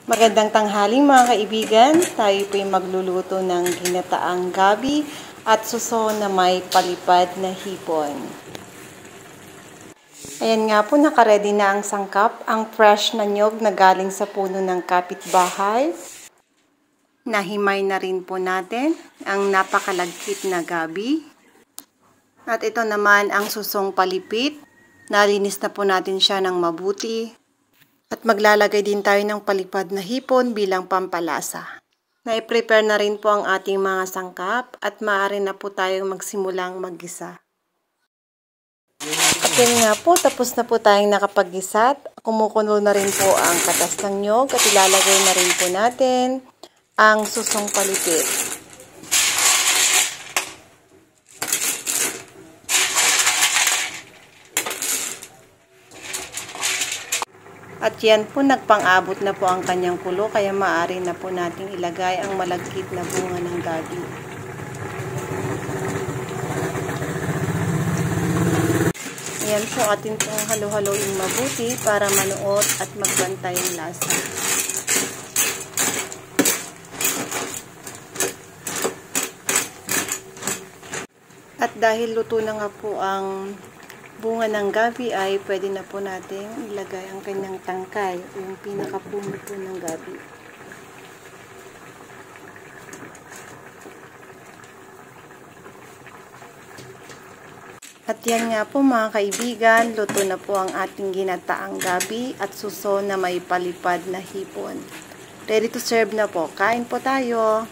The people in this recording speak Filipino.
Magandang tanghaling mga kaibigan, tayo po'y magluluto ng ginataang gabi at suso na may palipad na hipon. Ayan nga po, nakaredy na ang sangkap, ang fresh na nyog na galing sa puno ng kapitbahay. Nahimay na rin po natin ang napakalagkit na gabi. At ito naman ang susong palipit, nalinis na po natin siya ng mabuti. At maglalagay din tayo ng palipad na hipon bilang pampalasa. Na-prepare na rin po ang ating mga sangkap at maaari na po tayong magsimulang maggisa. At yun nga po, tapos na po tayong nakapag-gisa. Kumukulo na rin po ang katas ng nyog at ilalagay na rin po natin ang susong palipit. At yan po, nagpang-abot na po ang kanyang kulo, kaya maaari na po nating ilagay ang malagkit na bunga ng gabi. Ayan po, atin pong halo-haloing mabuti para manuot at magbantay ang lasa. At dahil luto na nga po ang bunga ng gabi, ay pwede na po natin ilagay ang kanyang tangkay o yung pinakapuno po ng gabi. At yan nga po mga kaibigan, luto na po ang ating ginataang gabi at suso na may palipad na hipon. Ready to serve na po. Kain po tayo!